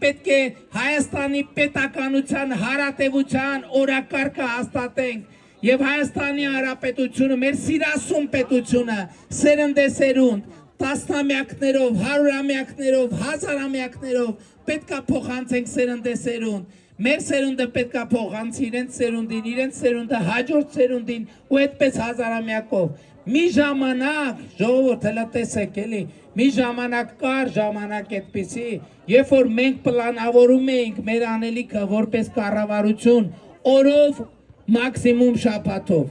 Պետք է Հայաստանի պետականության հարատևության օրակարգը հաստատենք եւ Հայաստանի Հանրապետությունը, մեր սիրասուն պետությունը, սերնդեսերունդ, տասնամյակներով, հարյուրամյակներով, հազարամյակներով պետքա փոխանցենք սերնդեսերունդ։ Մեր սերունդը պետքա փոխանցի իրենց սերունդին, իրենց սերունդը հաջորդ սերունդին ու այդպես հազարամյակով։ Մի ժամանակ, ժողովուրդ, հələ տեսեք էլի, մի ժամանակ կար, ժամանակ այդպիսի, երբ որ մենք պլանավորում էինք մեր անելիքը որպես կառավարություն, օրով մաքսիմում շաբաթով։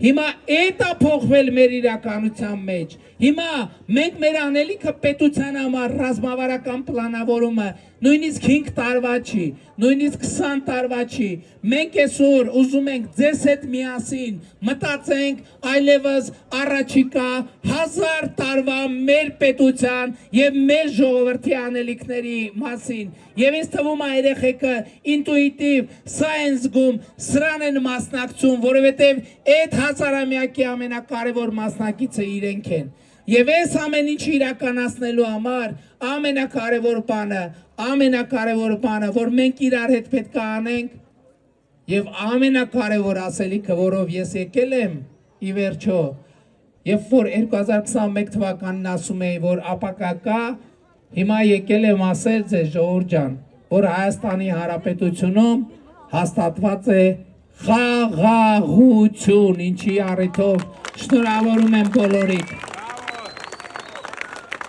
Հիմա էդ է փոխվել մեր իրականության մեջ։ Հիմա մենք մեր անելիքը պետության համար ռազմավարական պլանավորումը նույնիսկ 5 տարվա չի, նույնիսկ 20 տարվա չի։ Մենք այսօր ուզում ենք ձեզ հետ միասին մտածենք այլևս առաջիկա 1000 տարվա մեր պետության եւ մեր ժողովրդի անելիքների մասին։ Եվ ինձ թվում է երեխեքը ինտուիտիվ սա են զգում, սրան են մասնակցում, որովհետեւ այդ հազարամյակի ամենակարևոր մասնակիցը իրենք են։ Եվ այս ամեն ինչ իրականացնելու համար ամենակարևոր բանը, որ մենք իրար հետ պետք է անենք, եւ ամենակարևոր ասելիքը, որով ես եկել եմ ի վերջո, երբ որ 2021 թվականին ասում էի, որ ապակա կա, հիմա եկել եմ ասել ձեզ ժողովուրդ ջան, որ Հայաստանի Հանրապետությունում հաստատված է խաղաղություն, ինչի առիթով շնորհավորում եմ բոլորիդ։